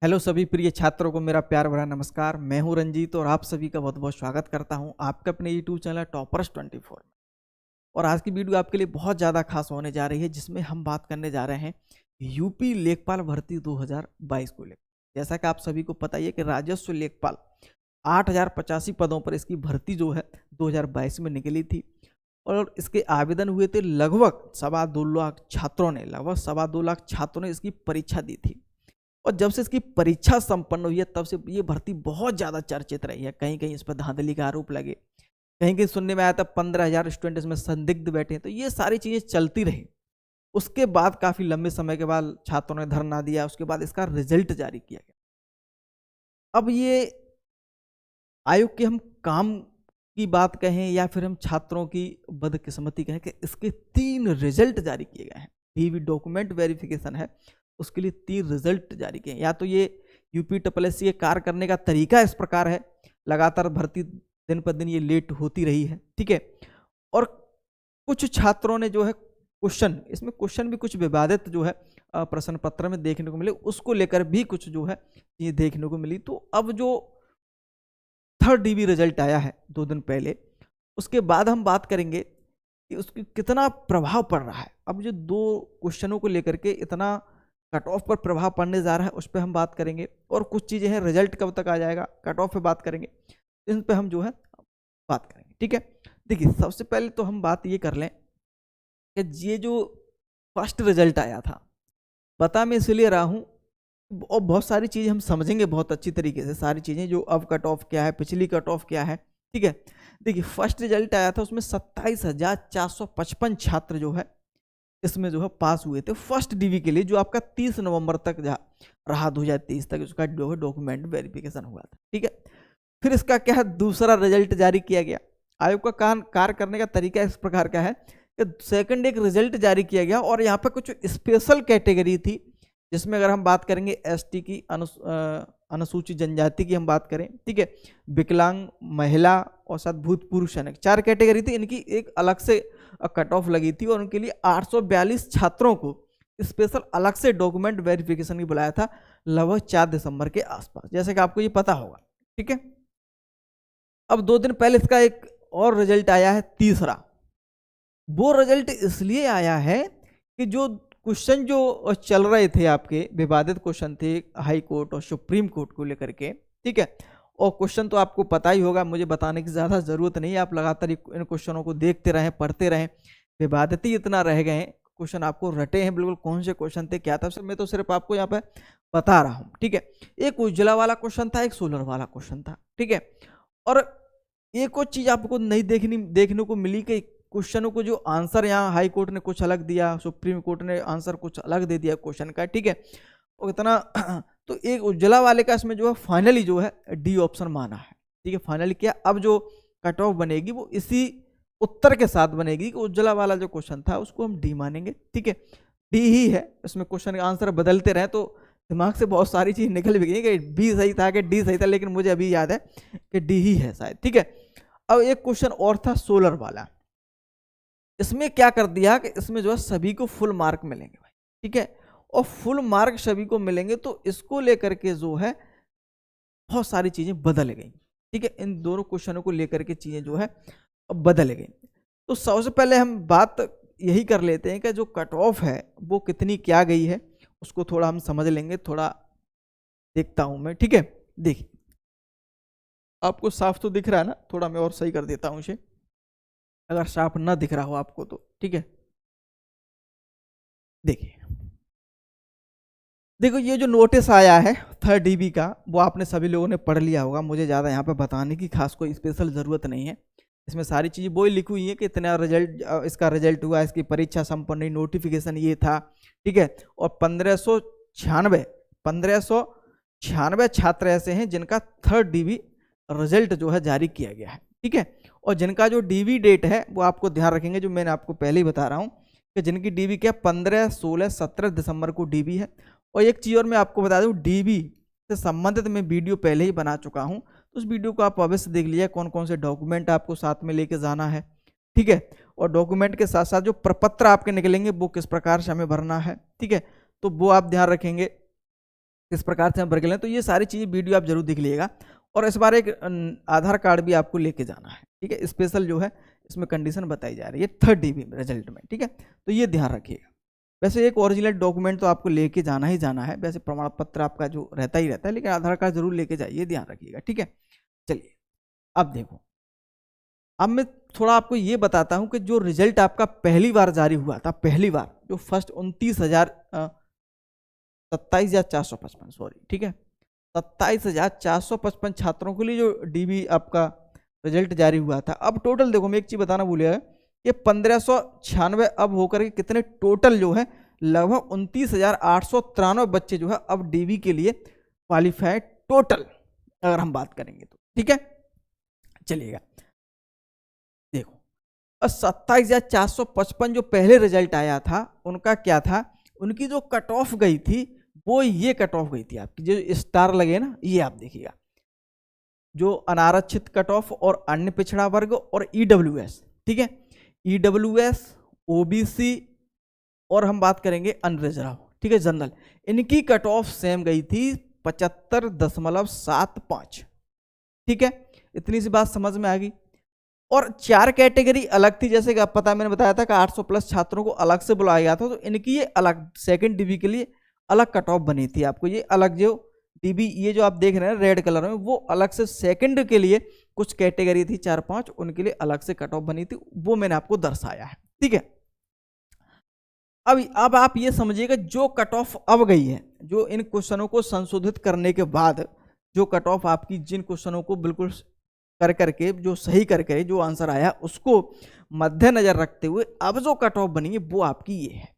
Hello सभी प्रिय छात्रों को मेरा प्यार भरा नमस्कार। मैं हूं रंजीत और आप सभी का बहुत बहुत स्वागत करता हूं आपके अपने यूट्यूब चैनल टॉपर्स 24 में। और आज की वीडियो आपके लिए बहुत ज़्यादा खास होने जा रही है, जिसमें हम बात करने जा रहे हैं यूपी लेखपाल भर्ती 2022 को लेकर। जैसा कि आप सभी को पता ही है कि राजस्व लेखपाल 8085 पदों पर इसकी भर्ती जो है 2022 में निकली थी और इसके आवेदन हुए थे लगभग 2.25 लाख छात्रों ने इसकी परीक्षा दी थी। और जब से इसकी परीक्षा संपन्न हुई है तब से ये भर्ती बहुत ज़्यादा चर्चित रही है। कहीं कहीं इस पर धांधली का आरोप लगे, कहीं कहीं सुनने में आया था 15,000 स्टूडेंट इसमें संदिग्ध बैठे हैं। तो ये सारी चीज़ें चलती रही। उसके बाद काफ़ी लंबे समय के बाद छात्रों ने धरना दिया, उसके बाद इसका रिजल्ट जारी किया गया। अब ये आयोग के हम काम की बात कहें या फिर हम छात्रों की बदकिस्मती कहें कि इसके 3 रिजल्ट जारी किए गए हैं। डीवी डॉक्यूमेंट वेरिफिकेशन है, उसके लिए 3 रिजल्ट जारी किए। या तो ये यूपी ट्रिपलएससी के कार्य करने का तरीका इस प्रकार है, लगातार भर्ती दिन पर दिन ये लेट होती रही है, ठीक है। और कुछ छात्रों ने जो है इसमें क्वेश्चन भी कुछ विवादित जो है प्रश्न पत्र में देखने को मिले, उसको लेकर भी कुछ जो है ये देखने को मिली। तो अब जो 3rd डीवी रिजल्ट आया है 2 दिन पहले, उसके बाद हम बात करेंगे कि उसकी कितना प्रभाव पड़ रहा है। अब जो 2 क्वेश्चनों को लेकर के इतना कट ऑफ पर प्रभाव पड़ने जा रहा है, उस पर हम बात करेंगे। और कुछ चीज़ें हैं, रिजल्ट कब तक आ जाएगा, कट ऑफ पे बात करेंगे, इन पे हम जो है बात करेंगे, ठीक है। देखिए, सबसे पहले तो हम बात ये कर लें कि ये जो फर्स्ट रिजल्ट आया था, बता मैं इसलिए रहा हूँ और बहुत सारी चीज़ें हम समझेंगे बहुत अच्छी तरीके से, सारी चीज़ें जो अब कट ऑफ क्या है, पिछली कट ऑफ क्या है, ठीक है। देखिए, फर्स्ट रिजल्ट आया था, उसमें 27,455 छात्र जो है इसमें जो है पास हुए थे फर्स्ट डीवी के लिए, जो आपका 30 नवंबर तक रहा 2023 तक उसका जो है डॉक्यूमेंट वेरिफिकेशन हुआ था, ठीक है। फिर इसका क्या है, दूसरा रिजल्ट जारी किया गया। आयोग का कार्य करने का तरीका इस प्रकार का है कि सेकंड एक रिजल्ट जारी किया गया और यहाँ पे कुछ स्पेशल कैटेगरी थी, जिसमें अगर हम बात करेंगे एसटी की, अनुसूचित जनजाति की हम बात करें, ठीक है, विकलांग, महिला और साथ भूतपूर्व सैनिक, 4 कैटेगरी थी। इनकी एक अलग से कट ऑफ लगी थी और उनके लिए 842 छात्रों को स्पेशल अलग से डॉक्यूमेंट वेरिफिकेशन की बुलाया था, लगभग 4 दिसंबर के आसपास, जैसे कि आपको ये पता होगा, ठीक है। अब 2 दिन पहले इसका एक और रिजल्ट आया है, तीसरा। वो रिजल्ट इसलिए आया है कि जो क्वेश्चन जो चल रहे थे आपके विवादित क्वेश्चन थे हाई कोर्ट और सुप्रीम कोर्ट को लेकर के, ठीक है। और क्वेश्चन तो आपको पता ही होगा, मुझे बताने की ज़्यादा ज़रूरत नहीं है, आप लगातार इन क्वेश्चनों को देखते रहें, पढ़ते रहें। विवादित ही इतना रह गए हैं, क्वेश्चन आपको रटे हैं बिल्कुल, कौन से क्वेश्चन थे, क्या था। मैं तो सिर्फ आपको यहाँ पे बता रहा हूँ, ठीक है। एक उज्ज्वला वाला क्वेश्चन था, एक सोलर वाला क्वेश्चन था, ठीक है। और एक और चीज़ आपको नहीं देखने को मिली कि क्वेश्चनों को जो आंसर यहाँ हाई कोर्ट ने कुछ अलग दिया, सुप्रीम कोर्ट ने आंसर कुछ अलग दे दिया क्वेश्चन का, ठीक है। और इतना तो एक उज्ज्वला वाले का इसमें जो है फाइनली जो है डी ऑप्शन माना है, ठीक है। फाइनली क्या, अब जो कट ऑफ बनेगी वो इसी उत्तर के साथ बनेगी कि उज्ज्वला वाला जो क्वेश्चन था उसको हम डी मानेंगे, ठीक है। डी ही है, इसमें क्वेश्चन का आंसर बदलते रहे तो दिमाग से बहुत सारी चीज निकल भी गई कि बी सही था कि डी सही था, लेकिन मुझे अभी याद है कि डी ही है शायद, ठीक है। अब एक क्वेश्चन और था सोलर वाला, इसमें क्या कर दिया कि इसमें जो है सभी को फुल मार्क मिलेंगे भाई, ठीक है। और फुल मार्क सभी को मिलेंगे तो इसको लेकर के जो है बहुत सारी चीजें बदल गई, ठीक है। इन दोनों क्वेश्चनों को लेकर के चीजें जो है बदल गई। तो सबसे पहले हम बात यही कर लेते हैं कि जो कट ऑफ है वो कितनी क्या गई है, उसको थोड़ा हम समझ लेंगे। थोड़ा देखता हूं मैं, ठीक है। देखिए, आपको साफ तो दिख रहा है ना, थोड़ा मैं और सही कर देता हूं इसे, अगर साफ ना दिख रहा हो आपको तो, ठीक है। देखिए, देखो ये जो नोटिस आया है 3rd डीवी का, वो आपने सभी लोगों ने पढ़ लिया होगा, मुझे ज़्यादा यहाँ पे बताने की खास कोई स्पेशल ज़रूरत नहीं है। इसमें सारी चीज़ें वो लिखी हुई है कि इतना रिजल्ट, इसका रिजल्ट हुआ, इसकी परीक्षा संपन्न हुई, नोटिफिकेशन ये था, ठीक है। और 1596 छात्र ऐसे हैं जिनका 3rd डीवी रिजल्ट जो है जारी किया गया है, ठीक है। और जिनका जो डीवी डेट है वो आपको ध्यान रखेंगे, जो मैंने आपको पहले ही बता रहा हूँ कि जिनकी डीवी क्या 15, 16, 17 दिसंबर को डीवी है। और एक चीज़ और मैं आपको बता दूं, डीवी से संबंधित मैं वीडियो पहले ही बना चुका हूं, तो उस वीडियो को आप अवश्य देख लीजिए, कौन कौन से डॉक्यूमेंट आपको साथ में लेके जाना है, ठीक है। और डॉक्यूमेंट के साथ साथ जो प्रपत्र आपके निकलेंगे वो किस प्रकार से हमें भरना है, ठीक है। तो वो आप ध्यान रखेंगे। किस प्रकार से हम भर के लें। तो ये सारी चीज़ें वीडियो आप जरूर देख लीजिएगा। और इस बार एक आधार कार्ड भी आपको लेके जाना है, ठीक है। स्पेशल जो है इसमें कंडीशन बताई जा रही है 3rd DB रिजल्ट में, ठीक है। तो ये ध्यान रखिएगा। वैसे एक ओरिजिनल डॉक्यूमेंट तो आपको लेके जाना ही जाना है, वैसे प्रमाण पत्र आपका जो रहता ही रहता है, लेकिन आधार कार्ड जरूर लेके जाइए, ध्यान रखिएगा, ठीक है। चलिए अब देखो, अब मैं थोड़ा आपको ये बताता हूं कि जो रिजल्ट आपका पहली बार जारी हुआ था, पहली बार जो फर्स्ट 27,455 सॉरी, ठीक है, 27,455 छात्रों के लिए जो DB आपका रिजल्ट जारी हुआ था। अब टोटल देखो, मैं एक चीज बताना भूल गया, ये 1596 अब होकर के कितने टोटल जो है लगभग 29,893 बच्चे जो है अब DB के लिए क्वालिफाइड टोटल, अगर हम बात करेंगे तो, ठीक है। चलिएगा देखो, 27,455 जो पहले रिजल्ट आया था उनका क्या था, उनकी जो कट ऑफ गई थी वो ये कट ऑफ गई थी आपकी, जो स्टार लगे ना, ये आप देखिएगा, जो अनारक्षित कट ऑफ और अन्य पिछड़ा वर्ग और EWS, ठीक है, EWS, OBC और हम बात करेंगे अनरिजर्व, ठीक है, जनरल, इनकी कट ऑफ सेम गई थी 75.75, ठीक है। इतनी सी बात समझ में आ गई। और 4 कैटेगरी अलग थी, जैसे कि आप पता, मैंने बताया था कि 800 प्लस छात्रों को अलग से बुलाया गया था, तो इनकी ये अलग 2nd DB के लिए अलग कट ऑफ बनी थी। आपको ये अलग जो DB ये जो आप देख रहे हैं रेड कलर में, वो अलग से 2nd के लिए कुछ कैटेगरी थी 4-5, उनके लिए अलग से कट ऑफ बनी थी, वो मैंने आपको दर्शाया है, ठीक है। अब आप ये समझिएगा, जो कट ऑफ अब गई है, जो इन क्वेश्चनों को संशोधित करने के बाद जो कट ऑफ आपकी, जिन क्वेश्चनों को बिल्कुल कर करके जो सही करके जो आंसर आया उसको मद्देनजर रखते हुए अब जो कट ऑफ बनी है वो आपकी ये है,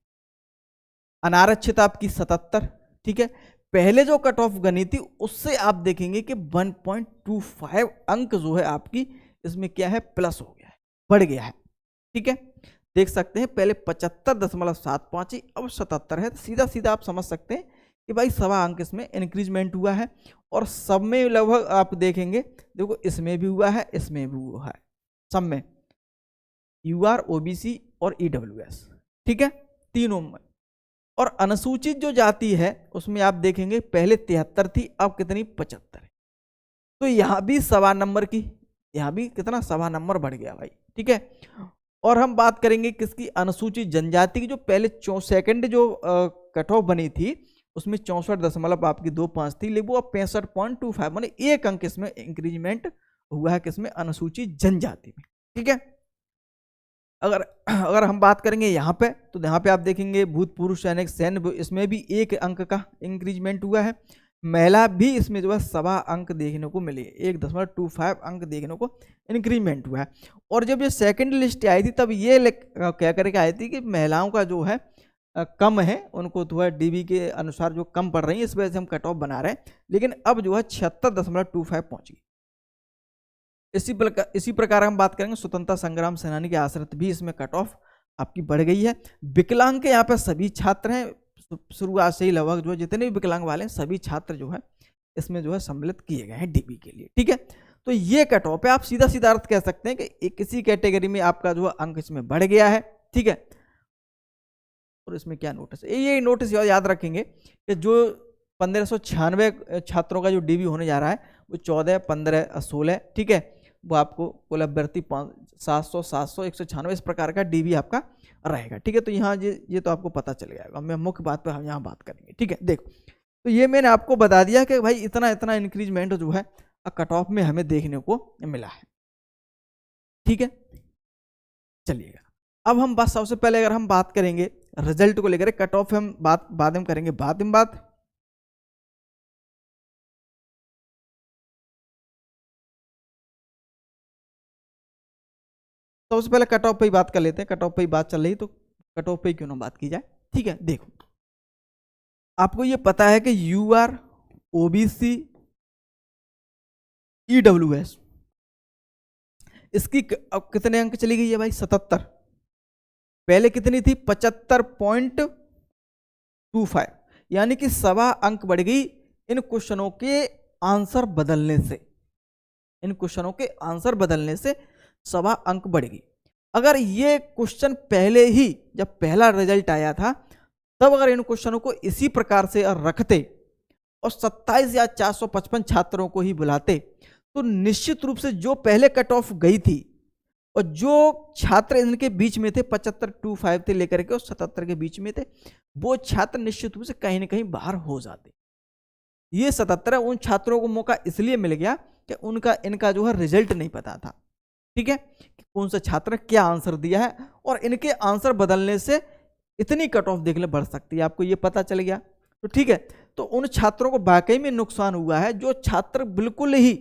अनारक्षित आपकी 77, ठीक है। पहले जो कट ऑफ बनी थी उससे आप देखेंगे कि 1.25 अंक जो है आपकी इसमें क्या है, प्लस हो गया है, बढ़ गया है, ठीक है। देख सकते हैं पहले 75.75 अब 77 है, सीधा सीधा आप समझ सकते हैं कि भाई 1.25 अंक इसमें इंक्रीजमेंट हुआ है। और सब में लगभग आप देखेंगे, देखो इसमें भी हुआ है, इसमें भी हुआ है, सब में UR, OBC और EWS, ठीक है, तीनों में। और अनुसूचित जो जाति है उसमें आप देखेंगे पहले 73 थी, अब कितनी 75 है, तो यहां भी 1.25 नंबर की, यहां भी कितना 1.25 नंबर बढ़ गया भाई, ठीक है। और हम बात करेंगे किसकी, अनुसूचित जनजाति की, जो पहले 2nd जो कट ऑफ बनी थी उसमें 64 आपकी 25 थी, लेकिन वो अब 65.25, माने 1 अंक इसमें इंक्रीजमेंट हुआ है, किसमें, अनुसूचित जनजाति में, ठीक है। अगर हम बात करेंगे यहाँ पे, तो यहाँ पे आप देखेंगे भूतपूर्व सैनिक सैन्य, इसमें भी 1 अंक का इंक्रीजमेंट हुआ है। महिला भी इसमें जो है 1.25 अंक देखने को मिले, 1.25 अंक देखने को इंक्रीमेंट हुआ है। और जब ये 2nd लिस्ट आई थी तब ये क्या करके आई थी कि महिलाओं का जो है कम है, उनको थोड़ा DB के अनुसार जो कम पड़ रही है, इस वजह से हम कट ऑफ बना रहे हैं, लेकिन अब जो है 76.25 पहुंच गई। इसी प्रकार हम बात करेंगे स्वतंत्रता संग्राम सेनानी के आश्रित भी इसमें कट ऑफ आपकी बढ़ गई है। विकलांग के यहाँ पे सभी छात्र हैं, शुरुआत से ही लगभग जो है जितने भी विकलांग वाले हैं सभी छात्र जो है इसमें जो है सम्मिलित किए गए हैं DB के लिए, ठीक है। तो ये कट ऑफ है, आप सीधा सीधा अर्थ कह सकते हैं कि किसी कैटेगरी में आपका जो है अंक इसमें बढ़ गया है, ठीक है। और इसमें क्या नोटिस है, ये नोटिस याद रखेंगे कि जो 1596 छात्रों का जो DB होने जा रहा है वो 14, 15, 16, ठीक है, वो आपको कुल अभ्यर्थी 700, 700, 196 इस प्रकार का DB आपका रहेगा, ठीक है। तो यहाँ ये तो आपको पता चल जाएगा, मैं मुख्य बात पर हम यहाँ बात करेंगे, ठीक है। देखो, तो ये मैंने आपको बता दिया कि भाई इतना इतना इंक्रीजमेंट जो है कट ऑफ में हमें देखने को मिला है, ठीक है। चलिएगा, अब हम बस सबसे पहले अगर हम बात करेंगे रिजल्ट को लेकर, कट ऑफ हम बात बाद में करेंगे, बाद में बात। सबसे पहले कट ऑफ पे ही बात कर लेते हैं, कट ऑफ पे ही बात चल रही तो कट ऑफ पे ही क्यों ना बात की जाए, ठीक है। देखो, आपको ये पता है कि UR, OBC, EWS इसकी अब कितने अंक चली गई है भाई, 77, पहले कितनी थी 75.25, यानी कि 1.25 अंक बढ़ गई इन क्वेश्चनों के आंसर बदलने से, इन क्वेश्चनों के आंसर बदलने से 1.25 अंक बढ़ गई। अगर ये क्वेश्चन पहले ही जब पहला रिजल्ट आया था तब अगर इन क्वेश्चनों को इसी प्रकार से रखते और 27 या 455 छात्रों को ही बुलाते तो निश्चित रूप से जो पहले कट ऑफ गई थी और जो छात्र इनके बीच में थे 75-25 थे लेकर के और 77 के बीच में थे, वो छात्र निश्चित रूप से कहीं ना कहीं बाहर हो जाते। ये 77 उन छात्रों को मौका इसलिए मिल गया कि इनका जो है रिजल्ट नहीं पता था, ठीक है, कि कौन सा छात्र क्या आंसर दिया है, और इनके आंसर बदलने से इतनी कट ऑफ देखने बढ़ सकती है, आपको ये पता चल गया। तो ठीक है, तो उन छात्रों को वाकई में नुकसान हुआ है जो छात्र बिल्कुल ही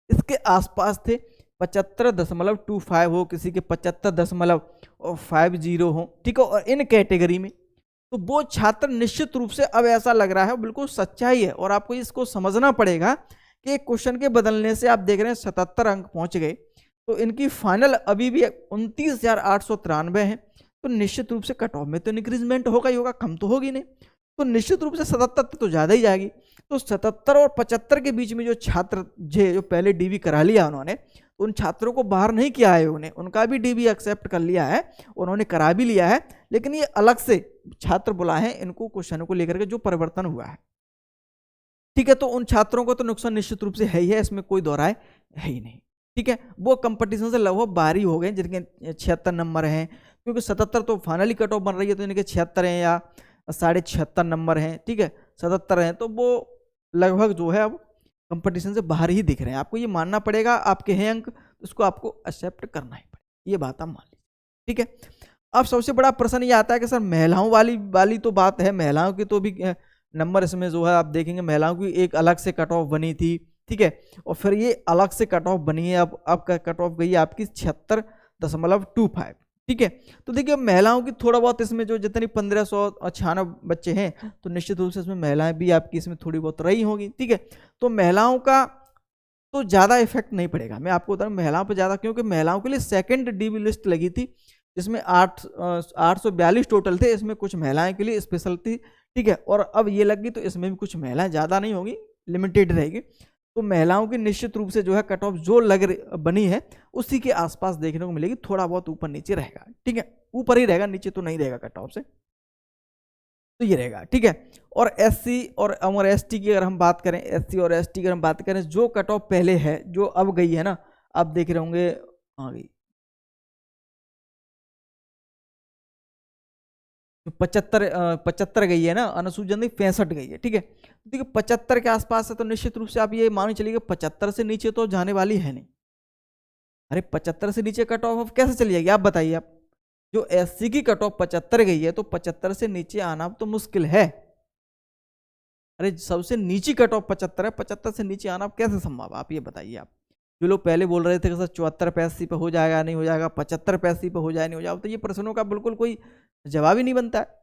इसके आसपास थे, 75.25 हो, किसी के 75.50 हो, ठीक है, और इन कैटेगरी में, तो वो छात्र निश्चित रूप से अब ऐसा लग रहा है बिल्कुल सच्चाई है। और आपको इसको समझना पड़ेगा कि क्वेश्चन के बदलने से आप देख रहे हैं 77 अंक पहुंच गए, तो इनकी फाइनल अभी भी 29,893 है, तो निश्चित रूप से कट ऑफ में तो इंक्रीजमेंट होगा ही होगा, कम तो होगी नहीं, तो निश्चित रूप से 77 तो ज़्यादा ही जाएगी। तो 77 और 75 के बीच में जो छात्र जो पहले डीवी करा लिया उन्होंने, उन छात्रों को बाहर नहीं किया है, उनका भी डीवी एक्सेप्ट कर लिया है, उन्होंने करा भी लिया है, लेकिन ये अलग से छात्र बुलाए हैं इनको क्वेश्चनों को लेकर के जो परिवर्तन हुआ है, ठीक है। तो उन छात्रों को तो नुकसान निश्चित रूप से है ही है, इसमें कोई दौराय है ही नहीं, ठीक है। वो कंपटीशन से लगभग बाहर ही हो गए जिनके 76 नंबर हैं, क्योंकि 77 तो फाइनली कट ऑफ बन रही है, तो इनके 76 हैं या 76.5 नंबर हैं, ठीक है, 77 हैं, तो वो लगभग जो है अब कंपटीशन से बाहर ही दिख रहे हैं। आपको ये मानना पड़ेगा, आपके हैं अंक, उसको आपको एक्सेप्ट करना ही पड़ेगा, ये बात आप मान लीजिए, ठीक है। अब सबसे बड़ा प्रश्न ये आता है कि सर महिलाओं वाली तो बात है, महिलाओं की तो भी नंबर इसमें जो है आप देखेंगे, महिलाओं की एक अलग से कट ऑफ बनी थी, ठीक है, और फिर ये अलग से कट ऑफ बनी है, अब कट ऑफ गई है आपकी 76.25, ठीक है। तो देखिए महिलाओं की थोड़ा बहुत इसमें जो जितनी 1596 बच्चे हैं, तो निश्चित रूप से इसमें महिलाएं भी आपकी इसमें थोड़ी बहुत रही होंगी, ठीक है। तो महिलाओं का तो ज़्यादा इफेक्ट नहीं पड़ेगा, मैं आपको बता रहा हूँ महिलाओं पर ज़्यादा, क्योंकि महिलाओं के लिए सेकंड डीबी लिस्ट लगी थी जिसमें 842 टोटल थे, इसमें कुछ महिलाएं के लिए स्पेशल थी, ठीक है, और अब ये लगी तो इसमें भी कुछ महिलाएं, ज़्यादा नहीं होगी, लिमिटेड रहेगी। तो महिलाओं की निश्चित रूप से जो है कट ऑफ जो बनी है उसी के आसपास देखने को मिलेगी, थोड़ा बहुत ऊपर नीचे रहेगा, ठीक है, ऊपर ही रहेगा, नीचे तो नहीं रहेगा कट ऑफ से, तो ये रहेगा, ठीक है। और एससी और एसटी की अगर हम बात करें, एससी और एसटी की अगर हम बात करें, जो कट ऑफ पहले है जो अब गई है ना, आप देख रहे होंगे आ गई 75 गई है ना, अनुसूचित जनजाति 65 गई है, ठीक है। तो देखिए 75 के आसपास है, तो निश्चित रूप से आप ये मान चलिए 75 से नीचे तो जाने वाली है नहीं। अरे 75 से नीचे कट ऑफ कैसे चली जाएगी, आप बताइए। आप जो एससी की कट ऑफ 75 गई है, तो 75 से नीचे आना तो मुश्किल है। अरे सबसे नीची कट ऑफ 75 है, 75 से नीचे आना कैसे संभव, आप ये बताइए। आप जो लोग पहले बोल रहे थे कि सर 74 पे हो जाएगा, नहीं हो जाएगा, 75 पे हो जाए, नहीं हो जाएगा, तो ये प्रश्नों का बिल्कुल कोई जवाब ही नहीं बनता है।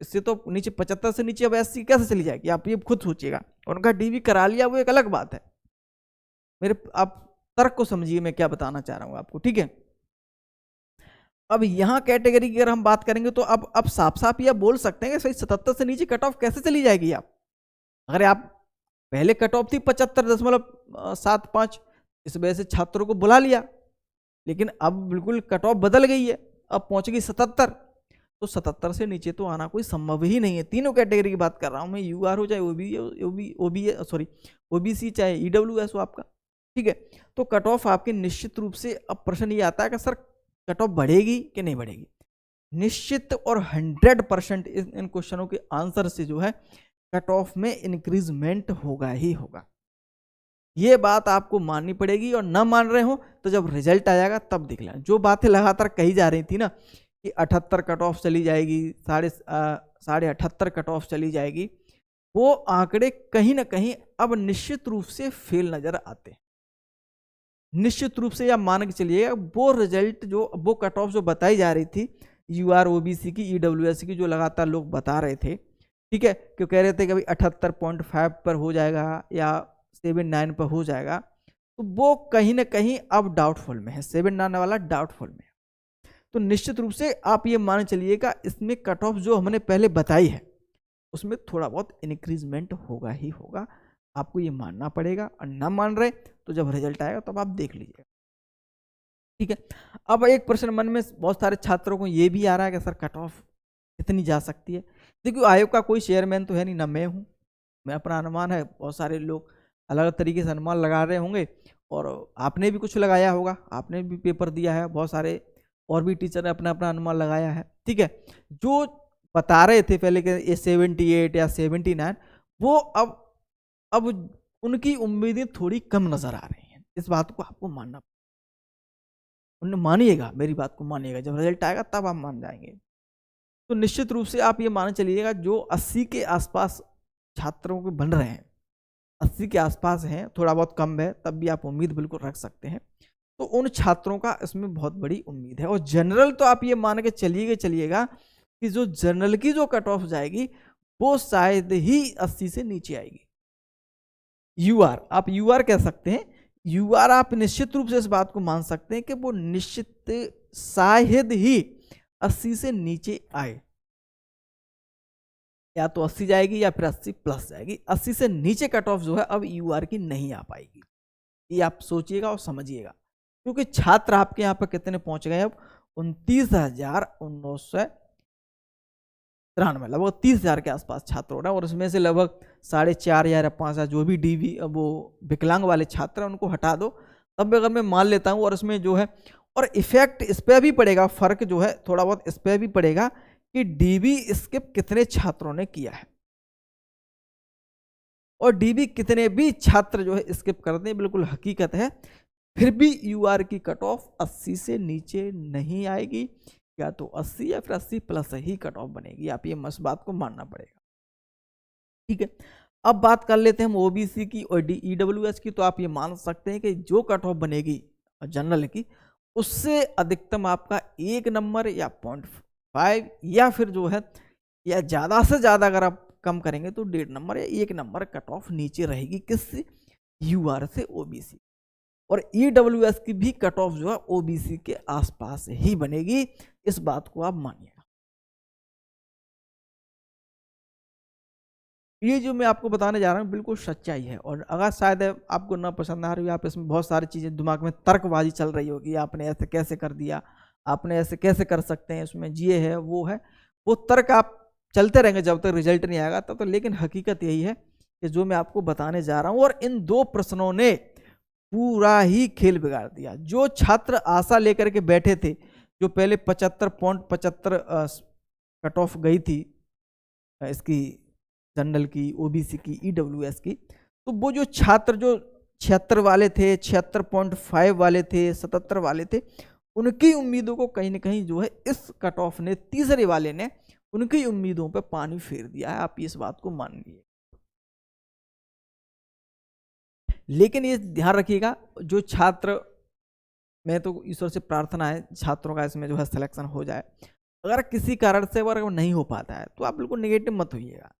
इससे तो नीचे 75 से नीचे अब एससी कैसे चली जाएगी, आप ये खुद सोचिएगा। उनका डीवी करा लिया वो एक अलग बात है, आप तर्क को समझिए मैं क्या बताना चाह रहा हूं आपको, ठीक है। अब यहाँ कैटेगरी की अगर हम बात करेंगे तो अब साफ साफ यह बोल सकते हैं कि सही 77 से नीचे कट ऑफ कैसे चली जाएगी। आप अगर आप पहले कट ऑफ थी 75.75, इस वजह से छात्रों को बुला लिया, लेकिन अब बिल्कुल कट ऑफ बदल गई है, अब पहुंच गई 77, तो 77 से नीचे तो आना कोई संभव ही नहीं है। तीनों कैटेगरी की बात कर रहा हूं मैं, यूआर हो चाहे ओबीसी चाहे ईडब्ल्यूएस हो आपका, ठीक है। तो कट ऑफ आपके निश्चित रूप से, अब प्रश्न ये आता है कि सर कट ऑफ बढ़ेगी कि नहीं बढ़ेगी। निश्चित और 100% इन क्वेश्चनों के आंसर से जो है कट ऑफ में इंक्रीजमेंट होगा ही होगा, ये बात आपको माननी पड़ेगी। और ना मान रहे हो तो जब रिजल्ट आएगा तब दिख लेना। जो बातें लगातार कही जा रही थी ना कि 78 कट ऑफ चली जाएगी, 78.5 कट ऑफ चली जाएगी, वो आंकड़े कहीं ना कहीं अब निश्चित रूप से फेल नजर आते हैं। निश्चित रूप से या मान के चलिए वो रिजल्ट जो वो कट ऑफ जो बताई जा रही थी यूआर ओबीसी की, ईडब्ल्यूएस की, जो लगातार लोग बता रहे थे, ठीक है, क्यों कह रहे थे कि अभी 78.5 पर हो जाएगा या 79 पर हो जाएगा, तो वो कहीं ना कहीं अब डाउटफुल में है, 79 वाला डाउटफुल में है। तो निश्चित रूप से आप ये मान चलिएगा इसमें कट ऑफ जो हमने पहले बताई है उसमें थोड़ा बहुत इंक्रीजमेंट होगा ही होगा, आपको ये मानना पड़ेगा। और ना मान रहे तो जब रिजल्ट आएगा तब आप देख लीजिएगा, ठीक है। अब एक प्रश्न मन में बहुत सारे छात्रों को ये भी आ रहा है कि सर कट ऑफ कितनी जा सकती है। देखिए आयोग का कोई चेयरमैन तो है नहीं, ना मैं हूँ, मैं अपना अनुमान है, बहुत सारे लोग अलग अलग तरीके से अनुमान लगा रहे होंगे और आपने भी कुछ लगाया होगा, आपने भी पेपर दिया है, बहुत सारे और भी टीचर ने अपना अपना अनुमान लगाया है, ठीक है। जो बता रहे थे पहले के ये 78 या 79, वो अब उनकी उम्मीदें थोड़ी कम नजर आ रही हैं। इस बात को आपको मानना, उन्हें मानिएगा, मेरी बात को मानिएगा, जब रिजल्ट आएगा तब आप मान जाएंगे। तो निश्चित रूप से आप ये मान चलिएगा जो 80 के आसपास छात्रों के बन रहे हैं, 80 के आसपास हैं, थोड़ा बहुत कम है तब भी आप उम्मीद बिल्कुल रख सकते हैं। तो उन छात्रों का इसमें बहुत बड़ी उम्मीद है। और जनरल तो आप ये मान के चलिएगा कि जो जनरल की जो कट ऑफ जाएगी वो शायद ही 80 से नीचे आएगी। यूआर, आप यूआर कह सकते हैं, यूआर आप निश्चित रूप से इस बात को मान सकते हैं कि वो निश्चित शायद ही 80 से नीचे आए, या तो 80 जाएगी या फिर 80 प्लस जाएगी। 80 से नीचे कट ऑफ जो है अब यूआर की नहीं आ पाएगी, ये आप सोचिएगा और समझिएगा। क्योंकि छात्र आपके यहाँ पर कितने पहुंच गए अब, 29,993, लगभग 30,000 के आसपास छात्र हो रहे हैं। और उसमें से लगभग 4,500 या 5,000 जो भी डीवी वो विकलांग वाले छात्र हैं उनको हटा दो, तब अगर मैं मान लेता हूँ। और इसमें जो है और इफेक्ट इस पर भी पड़ेगा, फर्क जो है थोड़ा बहुत इस पर भी पड़ेगा कि डीबी स्किप कितने छात्रों ने किया है, और डीबी कितने भी छात्र जो है स्किप करते हैं, बिल्कुल हकीकत है। फिर भी यूआर की कट ऑफ 80 से नीचे नहीं आएगी, या तो 80 या फिर 80 प्लस ही कट ऑफ बनेगी। आप ये मस बात को मानना पड़ेगा, ठीक है। अब बात कर लेते हैं हम ओबीसी की और ईडब्ल्यूएस की। तो आप ये मान सकते हैं कि जो कट ऑफ बनेगी जनरल की, उससे अधिकतम आपका 1 नंबर या 0.5 या फिर जो है या ज़्यादा से ज़्यादा अगर आप कम करेंगे तो 1.5 नंबर या 1 नंबर कट ऑफ नीचे रहेगी, किससे, यूआर से ओबीसी। और ईडब्ल्यूएस की भी कट ऑफ जो है ओबीसी के आसपास ही बनेगी, इस बात को आप मानिएगा। ये जो मैं आपको बताने जा रहा हूँ बिल्कुल सच्चाई है। और अगर शायद आपको ना पसंद आ रही हो, आप इसमें बहुत सारी चीज़ें दिमाग में तर्कबाजी चल रही होगी, आपने ऐसे कैसे कर दिया, आपने ऐसे कैसे कर सकते हैं, इसमें ये है वो है, वो तर्क आप चलते रहेंगे जब तक रिजल्ट नहीं आएगा तब। तो लेकिन हकीकत यही है कि जो मैं आपको बताने जा रहा हूँ, और इन 2 प्रश्नों ने पूरा ही खेल बिगाड़ दिया। जो छात्र आशा लेकर के बैठे थे, जो पहले 75.75 कट ऑफ गई थी इसकी जनरल की, ओबीसी की, ईडब्ल्यूएस की, तो वो जो छात्र जो 76 वाले थे, 76.5 वाले थे, 77 वाले थे, उनकी उम्मीदों को कहीं ना कहीं जो है इस कट ऑफ ने, तीसरे वाले ने उनकी उम्मीदों पे पानी फेर दिया है। आप इस बात को मान लीजिए। लेकिन ये ध्यान रखिएगा, जो छात्र, मैं तो ईश्वर से प्रार्थना है छात्रों का इसमें जो है सिलेक्शन हो जाए। अगर किसी कारण से अगर नहीं हो पाता है तो आप बिल्कुल नेगेटिव मत होइएगा,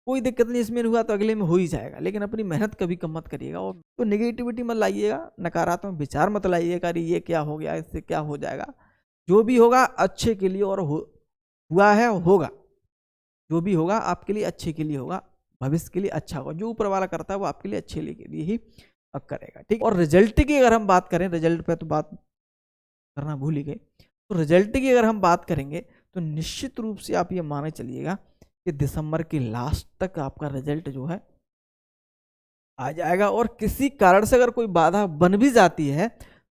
कोई दिक्कत नहीं, इसमें हुआ तो अगले में हो ही जाएगा। लेकिन अपनी मेहनत कभी कम मत करिएगा, और तो नेगेटिविटी मत लाइएगा, नकारात्मक विचार मत लाइएगा, अरे ये क्या हो गया, इससे क्या हो जाएगा। जो भी होगा अच्छे के लिए, और हुआ है होगा, जो भी होगा आपके लिए अच्छे के लिए होगा, भविष्य के लिए अच्छा होगा। जो ऊपर वाला करता है वो आपके लिए अच्छे के लिए ही करेगा, ठीक। और रिजल्ट की अगर हम बात करें, रिजल्ट पे तो बात करना भूल ही गए, तो रिजल्ट की अगर हम बात करेंगे तो निश्चित रूप से आप ये माने चलिएगा कि दिसंबर के लास्ट तक आपका रिजल्ट जो है आ जाएगा। और किसी कारण से अगर कोई बाधा बन भी जाती है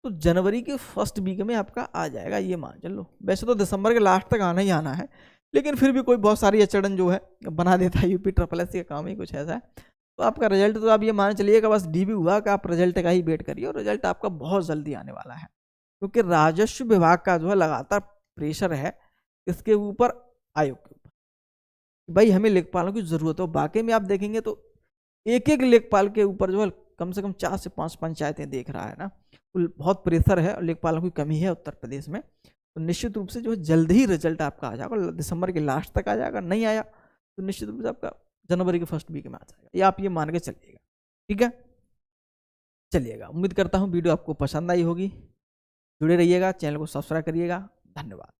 तो जनवरी के फर्स्ट वीक में आपका आ जाएगा, ये मान चलो। वैसे तो दिसंबर के लास्ट तक आना ही आना है, लेकिन फिर भी कोई बहुत सारी अचड़न जो है बना देता है, यूपी SSS का काम ही कुछ ऐसा है। तो आपका रिजल्ट तो आप ये मान चलिएगा बस डीबी हुआ कि आप रिजल्ट का ही वेट करिए, और रिजल्ट आपका बहुत जल्दी आने वाला है। क्योंकि राजस्व विभाग का जो है लगातार प्रेशर है इसके ऊपर, आयोग के ऊपर, भाई हमें लेखपालों की जरूरत है। बाकी में आप देखेंगे तो एक एक लेखपाल के ऊपर जो है कम से कम 4 से 5 पंचायतें देख रहा है ना, तो बहुत प्रेशर है और लेखपालों की कमी है उत्तर प्रदेश में। तो निश्चित रूप से जो है जल्द ही रिजल्ट आपका आ जाएगा, दिसंबर के लास्ट तक आ जाएगा, नहीं आया तो निश्चित रूप से आपका जनवरी के फर्स्ट वीक में आ जाएगा, ये आप ये मान के चलिएगा, ठीक है। चलिएगा, उम्मीद करता हूँ वीडियो आपको पसंद आई होगी, जुड़े रहिएगा, चैनल को सब्सक्राइब करिएगा, धन्यवाद।